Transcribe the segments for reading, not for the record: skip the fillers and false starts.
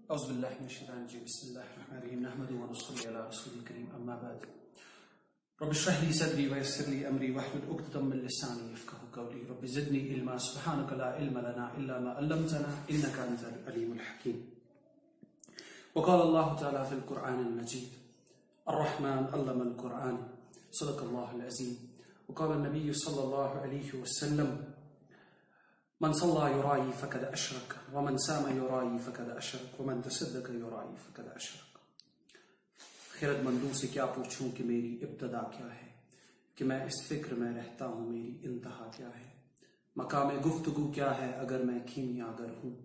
أعوذ بالله من الشيطان الرجيم بسم الله الرحمن الرحيم نحمده ونصلي على رسوله الكريم أما بعد رب اشرح لي صدري ويسر لي أمري واحلل عقدة من لساني يفقهوا قولي رب زدني علما سبحانك لا علم لنا إلا ما علمتنا إنك أنت العليم الحكيم وقال الله تعالى في القرآن المجيد الرحمن علم القرآن صدق الله العظيم وقال النبي صلى الله عليه وسلم من صلى يراعي فقد أشرك ومن سام يراعي فقد أشرك ومن تصدق يراعي فقد أشرك. خیرت مندوں سے کیا پوچھوں کہ میری ابتدا کیا ہے، کہ میں اس فکر میں رہتا ہوں میری انتہا کیا ہے، مقام گفتگو کیا ہے اگر میں کیمیاگر ہوں،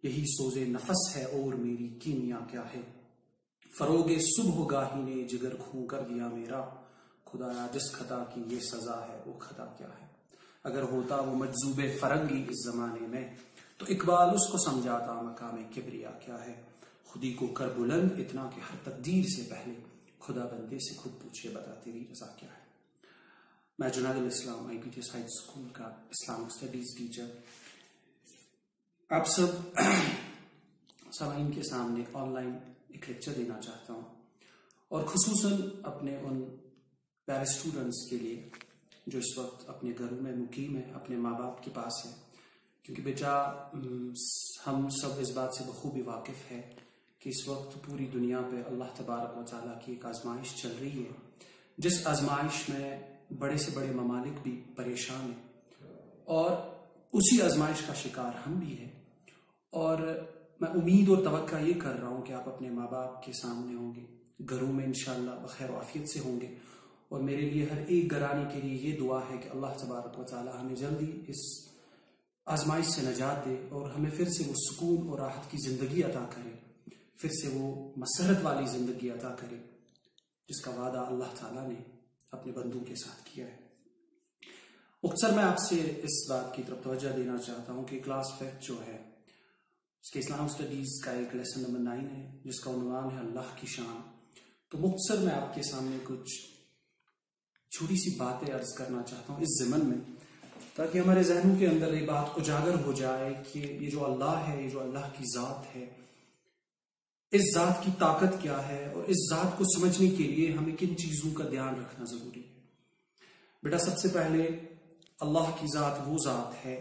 یہی سوز نفس ہے اور میری کیمیا کیا ہے، فروغ صبح گاہی نے جگر خوں کر دیا میرا، خدایا جس خطا کی یہ سزا ہے وہ خطا کیا ہے. اگر ہوتا وہ مجذوب فرنگی اس زمانے میں تو اقبال اس کو سمجھاتا مقام کبریا کیا ہے، خودی کو کر بلند اتنا کہ ہر تقدیر سے پہلے خدا بندے سے خود پوچھے بتا تیری رضا کیا ہے. میں Junaid ul-Islam I P T S high school کا اسلامک اسٹڈیز ٹیچر آپ سب سامعین کے سامنے آن لائن ایک لیکچر دینا چاہتا ہوں، اور خصوصاً اپنے ان پیارے اسٹوڈنٹس کے لیے جو اس وقت اپنے گھروں میں مقیم ہیں، اپنے ماں باپ کے پاس ہیں، کیونکہ بیٹا ہم سب اس بات سے بخوبی واقف ہے کہ اس وقت پوری دنیا پہ اللہ تبارک و تعالیٰ کی ایک آزمائش چل رہی ہے، جس آزمائش میں بڑے سے بڑے ممالک بھی پریشان ہیں، اور اسی آزمائش کا شکار ہم بھی ہیں. اور میں امید اور توقع یہ کر رہا ہوں کہ آپ اپنے ماں باپ کے سامنے ہوں گے، گھروں میں انشاءاللہ بخیر و عافیت سے ہوں گے، اور میرے لیے ہر ایک گھرانے کے لیے یہ دعا ہے کہ اللہ تبارک و تعالی ہمیں جلدی اس آزمائش سے نجات دے اور ہمیں پھر سے وہ سکون اور راحت کی زندگی عطا کرے، پھر سے وہ مسرت والی زندگی عطا کرے جس کا وعدہ اللہ تعالیٰ نے اپنے بندوں کے ساتھ کیا ہے. مختصر میں آپ سے اس بات کی طرف توجہ دینا چاہتا ہوں کہ کلاس فیکٹ جو ہے اس کے اسلام اسٹڈیز کا ایک لیسن نمبر 9 ہے جس کا عنوان ہے اللہ کی شان. تو مختصر میں آپ کے سامنے کچھ چھوٹی سی باتیں عرض کرنا چاہتا ہوں اس ضمن میں، تاکہ ہمارے ذہنوں کے اندر یہ بات اجاگر ہو جائے کہ یہ جو اللہ ہے، یہ جو اللہ کی ذات ہے، اس ذات کی طاقت کیا ہے، اور اس ذات کو سمجھنے کے لیے ہمیں کن چیزوں کا دھیان رکھنا ضروری ہے. بیٹا سب سے پہلے اللہ کی ذات وہ ذات ہے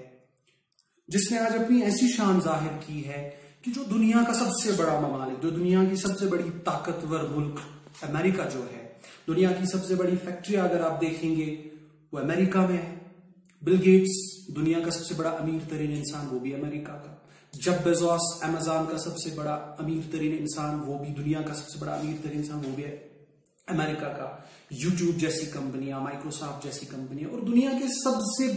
جس نے آج اپنی ایسی شان ظاہر کی ہے کہ جو دنیا کا سب سے بڑا ممالک، جو دنیا کی سب سے بڑی طاقتور ملک امریکہ جو ہے، دنیا کی سب سے بڑی فیکٹری اگر آپ دیکھیں گے وہ امریکہ میں ہے. بل گیٹس دنیا کا سب سے بڑا امیر ترین انسان، وہ بھی امریکہ کا. جب بیزوس امیزون کا سب سے بڑا امیر ترین انسان، وہ بھی دنیا کا سب سے بڑا امیر ترین انسان، وہ بھی امریکہ کا. یوٹیوب جیسی کمپنیاں، مائکروسافٹ جیسی کمپنیاں، اور دنیا کے سب سے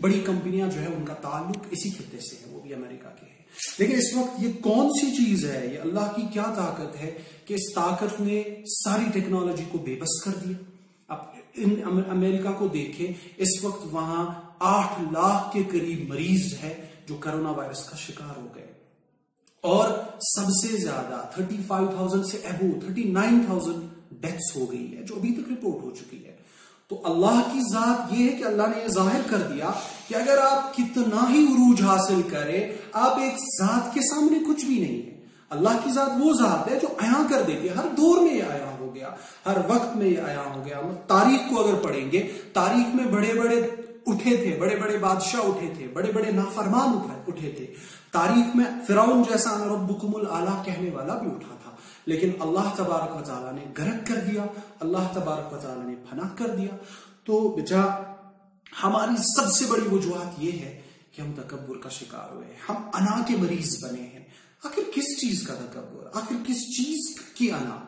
بڑی کمپنیاں جو ہے ان کا تعلق اسی خطے سے ہے، وہ بھی امریکہ کے ہیں. لیکن اس وقت یہ کون سی چیز ہے، یہ اللہ کی کیا طاقت ہے کہ اس طاقت نے ساری ٹیکنالوجی کو بے بس کر دیا. اب امریکہ کو دیکھیں، اس وقت وہاں 8 لاکھ کے قریب مریض ہے جو کرونا وائرس کا شکار ہو گئے، اور سب سے زیادہ 35,000 سے ابو 39,000 ڈیتھس ہو گئی ہے جو ابھی تک رپورٹ ہو چکی ہے. تو اللہ کی ذات یہ ہے کہ اللہ نے یہ ظاہر کر دیا کہ اگر آپ کتنا ہی عروج حاصل کریں، آپ ایک ذات کے سامنے کچھ بھی نہیں ہے. اللہ کی ذات وہ ذات ہے جو عیاں کر دیتی ہے. ہر دور میں یہ عیاں ہو گیا، ہر وقت میں یہ عیاں ہو گیا. تاریخ کو اگر پڑھیں گے، تاریخ میں بڑے بڑے اٹھے تھے، بڑے بڑے بادشاہ اٹھے تھے، بڑے بڑے نافرمان اٹھے تھے. تاریخ میں فرعون جیسا انا ربکم الاعلی کہنے والا بھی اٹھا تھا، لیکن اللہ تبارک و تعالیٰ نے غرق کر دیا، اللہ تبارک و تعالیٰ نے پناہ کر دیا. تو بچا ہماری سب سے بڑی وجوہات یہ ہے کہ ہم تکبر کا شکار ہوئے، ہم انا کے مریض بنے ہیں. آخر کس چیز کا تکبر، آخر کس چیز کی انا؟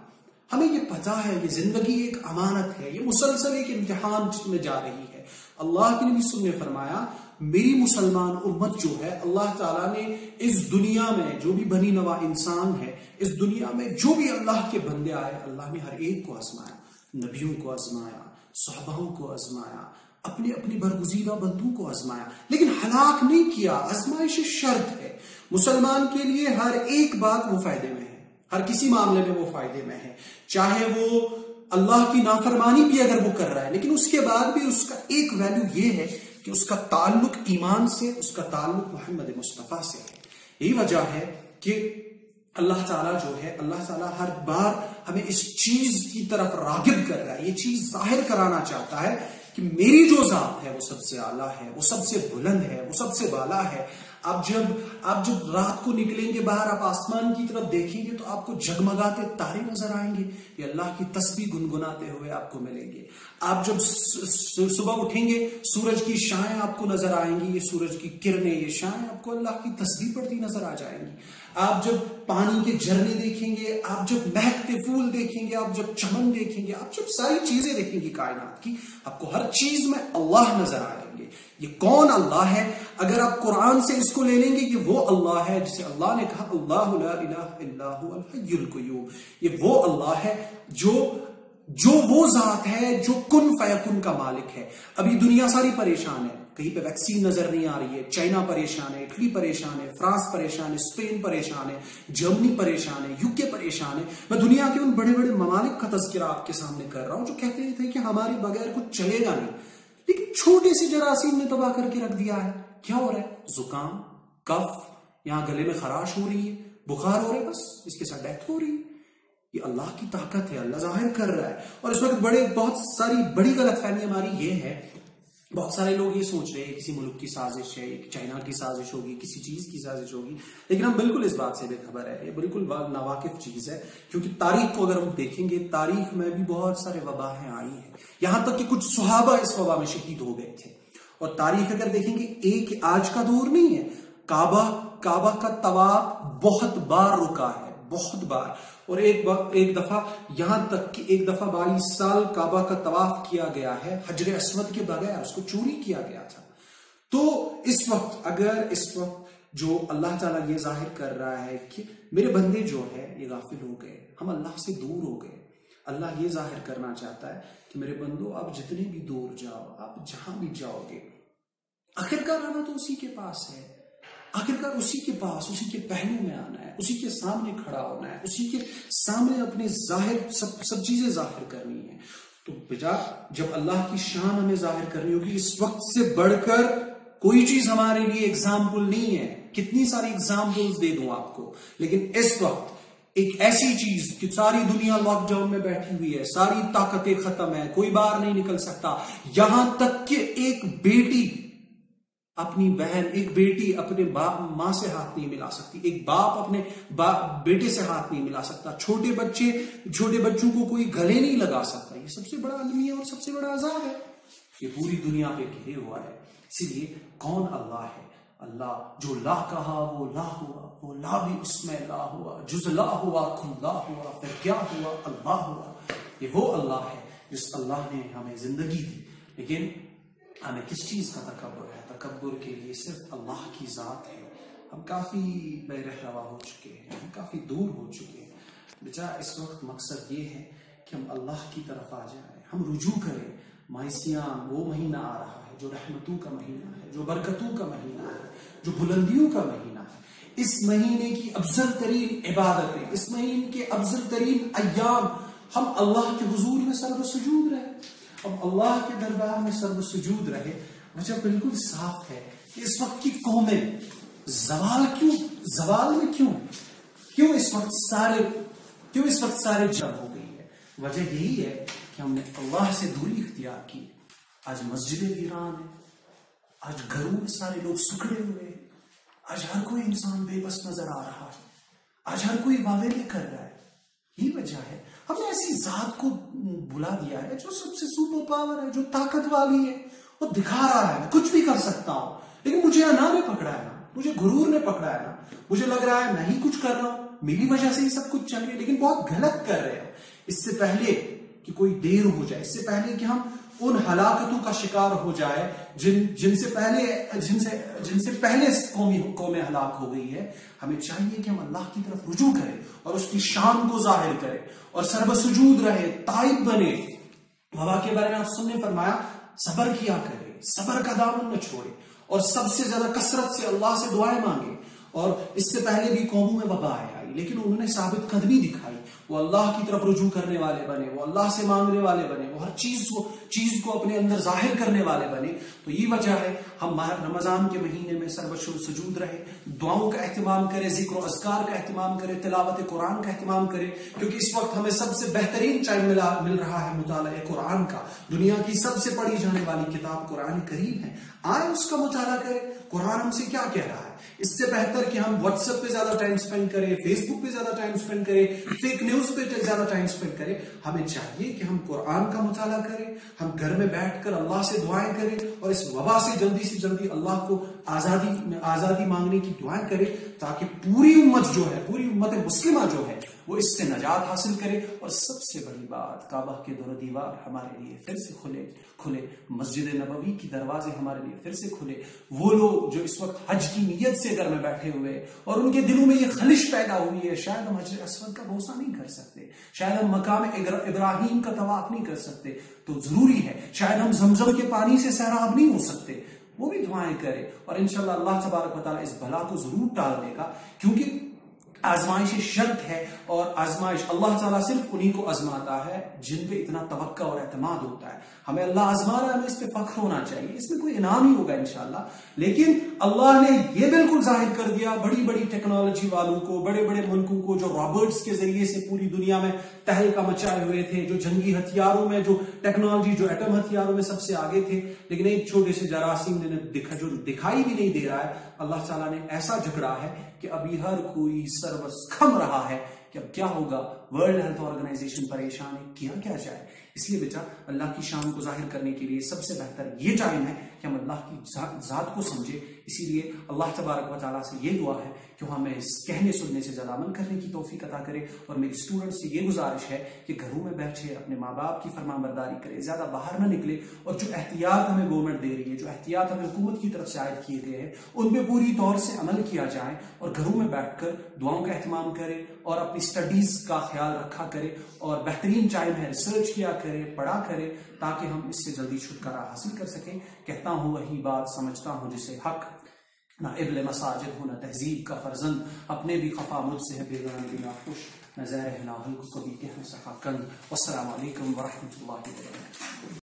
ہمیں یہ پتا ہے کہ زندگی ایک امانت ہے، یہ مسلسل ایک امتحان میں جا رہی ہے. اللہ کے نبی صلی اللہ علیہ وسلم نے فرمایا میری مسلمان امت جو ہے، اللہ تعالیٰ نے اس دنیا میں جو بھی بنی نوا انسان ہے، اس دنیا میں جو بھی اللہ کے بندے آئے، اللہ نے ہر ایک کو آزمایا. نبیوں کو آزمایا، صحابہوں کو آزمایا، اپنے برگزیدہ بندوں کو آزمایا، لیکن ہلاک نہیں کیا. آزمائش شرط ہے. مسلمان کے لیے ہر ایک بات وہ فائدے میں ہے، ہر کسی معاملے میں وہ فائدے میں ہے، چاہے وہ اللہ کی نافرمانی بھی اگر وہ کر رہا ہے، لیکن اس کے بعد بھی اس کا ایک ویلیو یہ ہے کہ اس کا تعلق ایمان سے، اس کا تعلق محمد مصطفیٰ سے ہے. یہی وجہ ہے کہ اللہ تعالیٰ جو ہے، اللہ تعالیٰ ہر بار ہمیں اس چیز کی طرف راغب کر رہا ہے، یہ چیز ظاہر کرانا چاہتا ہے کہ میری جو ذات ہے وہ سب سے اعلیٰ ہے، وہ سب سے بلند ہے، وہ سب سے بالا ہے۔ آپ جب رات کو نکلیں گے باہر، آپ آسمان کی طرف دیکھیں گے تو آپ کو جگمگاتے تارے نظر آئیں گے، یہ اللہ کی تسبیح گنگناتے ہوئے آپ کو ملیں گے۔ آپ جب صبح اٹھیں گے، سورج کی شعاعیں آپ کو نظر آئیں گی، یہ سورج کی کرنیں، یہ شعاعیں آپ کو اللہ کی تسبیح پڑھتی نظر آ جائیں گی۔ آپ جب پانی کے جھرنے دیکھیں گے، آپ جب مہکتے پھول دیکھیں گے، آپ جب چمن دیکھیں گے، آپ جب ساری چیزیں دیکھیں گے کائنات کی، آپ کو ہر چیز میں اللہ نظر آئیں گے۔ یہ کون اللہ ہے؟ اگر آپ قرآن سے اس کو لے لیں گے، یہ وہ اللہ ہے جسے اللہ نے کہا اللہ لا الہ الا هو الحی القیوم۔ یہ وہ اللہ ہے جو وہ ذات ہے جو کن فیکن کا مالک ہے۔ ابھی دنیا ساری پریشان ہے، کہیں پہ ویکسین نظر نہیں آ رہی ہے، چائنا پریشان ہے، اٹلی پریشان ہے، فرانس پریشان ہے، اسپین پریشان ہے، جرمنی پریشان ہے، یو کے پریشان ہے۔ میں دنیا کے ان بڑے بڑے ممالک کا تذکرہ آپ کے سامنے کر رہا ہوں جو کہتے تھے کہ ہمارے بغیر کچھ چلے گا نہیں، لیکن چھوٹے سے جراثیم نے تباہ کر کے رکھ دیا ہے۔ کیا ہو رہا ہے؟ زکام، کف، یہاں گلے میں خراش ہو رہی ہے، بخار ہو رہا ہے، بس اس کے ساتھ ڈیتھ ہو رہی ہے۔ یہ اللہ کی طاقت ہے، اللہ ظاہر کر رہا ہے۔ اور اس وقت بہت ساری بڑی غلط فہمی ہماری یہ ہے، بہت سارے لوگ یہ سوچ رہے ہیں کسی ملک کی سازش ہے، چائنا کی سازش ہوگی، کسی چیز کی سازش ہوگی، لیکن ہم بالکل اس بات سے بے خبر ہے، یہ بالکل ناواقف چیز ہے۔ کیونکہ تاریخ کو اگر ہم دیکھیں گے، تاریخ میں بھی بہت سارے وبائیں آئی ہیں، یہاں تک کہ کچھ صحابہ اس وبا میں شہید ہو گئے تھے۔ اور تاریخ اگر دیکھیں گے، ایک آج کا دور نہیں ہے، کعبہ کا طواف بہت بار رکا ہے، بہت بار۔ اور ایک دفعہ یہاں تک کہ ایک دفعہ 22 سال کعبہ کا طواف کیا گیا ہے حجر اسود کے بغیر، اس کو چوری کیا گیا تھا۔ تو اس وقت جو اللہ تعالیٰ یہ ظاہر کر رہا ہے کہ میرے بندے جو ہے یہ غافل ہو گئے، ہم اللہ سے دور ہو گئے، اللہ یہ ظاہر کرنا چاہتا ہے کہ میرے بندو آپ جتنے بھی دور جاؤ، آپ جہاں بھی جاؤ گے، آخرکار آنا تو اسی کے پاس ہے، آخرکار اسی کے پاس، اسی کے پہلو میں آنا ہے، اسی کے سامنے کھڑا ہونا ہے، اسی کے سامنے اپنے سب چیزیں ظاہر کرنی ہے۔ تو بجا جب اللہ کی شان ہمیں ظاہر کرنی ہوگی، اس وقت سے بڑھ کر کوئی چیز ہمارے لیے اگزامپل نہیں ہے۔ کتنی ساری اگزامپلز دے دوں آپ کو، لیکن اس وقت ایک ایسی چیز کہ ساری دنیا لاک ڈاؤن میں بیٹھی ہوئی ہے، ساری طاقتیں ختم ہے، کوئی باہر نہیں نکل سکتا، یہاں تک کہ ایک بیٹی اپنی بہن، ایک بیٹی اپنے ماں سے ہاتھ نہیں ملا سکتی، ایک باپ اپنے بیٹے سے ہاتھ نہیں ملا سکتا، چھوٹے بچوں کو کوئی گلے نہیں لگا سکتا۔ یہ سب سے بڑا المیہ اور سب سے بڑا عذاب ہے، یہ پوری دنیا پہ گھرے ہوا ہے۔ اسی لیے کون اللہ ہے؟ اللہ جو لا کہا وہ لا ہوا، وہ لا بھی اس میں لا ہوا، جز لا ہوا کھل لا ہوا، پھر کیا ہوا؟ اللہ ہوا۔ یہ وہ اللہ ہے جس اللہ نے ہمیں زندگی دی، لیکن ہمیں کس چیز کا تکبر ہے؟ تکبر کے لیے صرف اللہ کی ذات ہے۔ ہم کافی بے رہنما ہو چکے ہیں، ہم کافی دور ہو چکے ہیں۔ بچہ اس وقت مقصد یہ ہے کہ ہم اللہ کی طرف آ جائیں، ہم رجوع کریں۔ ماہیسیان وہ مہینہ آ رہا ہے جو رحمتوں کا مہینہ ہے، جو برکتوں کا مہینہ ہے، جو بلندیوں کا مہینہ ہے۔ اس مہینے کی افضل ترین عبادتیں، اس مہینے کے افضل ترین ایام، ہم اللہ کے حضور میں سر و سجود رہے، اب اللہ کے دربار میں سر و سجود رہے۔ وجہ بالکل صاف ہے کہ اس وقت کی قومیں زوال میں کیوں اس وقت سارے جنگ ہو گئی ہے؟ وجہ یہی ہے کہ ہم نے اللہ سے دوری اختیار کی۔ آج مسجدیں ویران ہیں، آج گھروں میں سارے لوگ سکڑے ہوئے ہیں، آج ہر کوئی انسان بے بس نظر آ رہا ہے، آج ہر کوئی واویلے کر رہا ہے۔ یہی وجہ ہے ہم نے ایسی ذات کو بلا دیا ہے جو سب سے سپر پاور ہے، جو طاقت والی ہے، وہ دکھا رہا ہے میں کچھ بھی کر سکتا ہوں، لیکن مجھے انا نے پکڑا ہے نا، مجھے غرور نے پکڑا ہے نا، مجھے لگ رہا ہے میں ہی کچھ کر رہا ہوں، میری وجہ سے ہی سب کچھ چل رہا ہے، لیکن بہت غلط کر رہے ہیں۔ اس سے پہلے کہ کوئی دیر ہو جائے، اس سے پہلے کہ ہم ان ہلاکتوں کا شکار ہو جائے جن سے پہلے قوم ہلاک ہو گئی ہے، ہمیں چاہیے کہ ہم اللہ کی طرف رجوع کریں اور اس کی شان کو ظاہر کریں اور سر بسجود رہے، تائب بنے۔ وبا کے بارے میں آپ نے فرمایا صبر کیا کرے، صبر کا دامن نہ چھوڑے، اور سب سے زیادہ کثرت سے اللہ سے دعائیں مانگے، اور اس سے پہلے بھی قوموں میں وبائیں آئی، لیکن انہوں نے ثابت قدمی دکھائی، وہ اللہ کی طرف رجوع کرنے والے بنے، وہ اللہ سے مانگنے والے بنے، وہ ہر چیز کو اپنے اندر ظاہر کرنے والے بنے. تو یہ وجہ ہے ہم رمضان کے مہینے میں سربشر سجود رہے، دعاؤں کا اہتمام کرے، ذکر و اذکار کا اہتمام کرے، تلاوت قرآن کا اہتمام کرے، کیونکہ اس وقت ہمیں سب سے بہترین ٹائم مل رہا ہے مطالعہ قرآن کا. دنیا کی سب سے پڑھی جانے والی کتاب قرآن کریم ہے، آئے اس کا مطالعہ کرے. قرآن ہم سے کیا کہہ رہا ہے؟ اس سے بہتر کہ ہم واٹس ایپ پہ زیادہ ٹائم سپینڈ کریں، فیس بک پہ زیادہ ٹائم سپینڈ کریں، فیک نیوز پہ زیادہ ٹائم سپینڈ کریں. ہمیں چاہیے کہ ہم قرآن کا مطالعہ کریں، ہم گھر میں بیٹھ کر اللہ سے دعائیں کریں اور اس وبا سے جلدی اللہ کو آزادی مانگنے کی دعائیں کریں، تاکہ پوری امت جو ہے، پوری امت مسلمہ جو ہے، وہ اس سے نجات حاصل کرے. اور سب سے بڑی بات، کعبہ کے دور و دیوار ہمارے لیے پھر سے کھلے، مسجد نبوی کی دروازے ہمارے لیے پھر سے کھلے. وہ لوگ جو اس وقت حج کی نیت سے گھر میں بیٹھے ہوئے اور ان کے دلوں میں یہ خلش پیدا ہوئی ہے، شاید ہم حجر اسود کا بوسہ نہیں کر سکتے، شاید ہم مقام ابراہیم کا طواف نہیں کر سکتے، تو ضروری ہے، شاید ہم زمزم کے پانی سے سیراب نہیں ہو سکتے، وہ بھی دعائیں کرے. اور انشاءاللہ اللہ تبارک و تعالیٰ اس بلا کو ضرور ٹال دے گا، کیونکہ آزمائش شرط ہے، اور آزمائش اللہ تعالیٰ صرف انہی کو آزماتا ہے جن پہ اتنا توقع اور اعتماد ہوتا ہے. ہمیں اللہ آزما رہا ہے، ہمیں اس پہ فخر ہونا چاہیے، اس میں کوئی انعام ہی ہوگا انشاءاللہ. لیکن اللہ نے یہ بالکل ظاہر کر دیا بڑی بڑی ٹیکنالوجی والوں کو، بڑے بڑے ملکوں کو، جو رابرٹس کے ذریعے سے پوری دنیا میں تہلکہ مچائے ہوئے تھے، جو جنگی ہتھیاروں میں، جو ٹیکنالوجی، جو ایٹم ہتھیاروں میں سب سے آگے تھے، لیکن ایک چھوٹے سے جراثیم نے جو دکھائی بھی نہیں دے رہا ہے، اللہ تعالیٰ نے ایسا جھگڑا ہے کہ ابھی ہر کوئی سروس کھم رہا ہے کہ اب کیا ہوگا. ورلڈ ہیلتھ آرگنائزیشن پریشان ہے، کیا جائے. اس لیے بیٹا اللہ کی شان کو ظاہر کرنے کے لیے سب سے بہتر یہ ٹائم ہے کہ ہم اللہ کی ذات کو سمجھے. اسی لیے اللہ تبارک و تعالیٰ سے یہ دعا ہے کہ وہ ہمیں کہنے سننے سے زیادہ عمل کرنے کی توفیق عطا کرے. اور میری اسٹوڈنٹ سے یہ گزارش ہے کہ گھروں میں بیٹھے اپنے ماں باپ کی فرمان برداری کرے، زیادہ باہر نہ نکلے، اور جو احتیاط ہمیں گورنمنٹ دے رہی ہے، جو احتیاط ہمیں حکومت کی طرف سے عائد کیے گئے ہیں، ان پہ پوری طور سے عمل کیا جائے، اور گھروں میں بیٹھ کر دعاؤں کا اہتمام کرے اور اپنی اسٹڈیز کا خیال رکھا کرے، اور بہترین ٹائم ہے ریسرچ کیا کرے، پڑھا کرے، تاکہ ہم اس سے جلدی چھٹکارا حاصل کر سکیں. کہتا ہوں وہی بات سمجھتا ہوں جسے حق، نہ ابن مساجد ہو، نہ تہذیب کا فرزند، اپنے بھی خفا مجھ سے ہے بیگانہ بھی ناخوش، نہ زہر ہے نہ حلق کبھی کہنے سکا کند. والسلام علیکم ورحمۃ اللہ وبرکاتہ.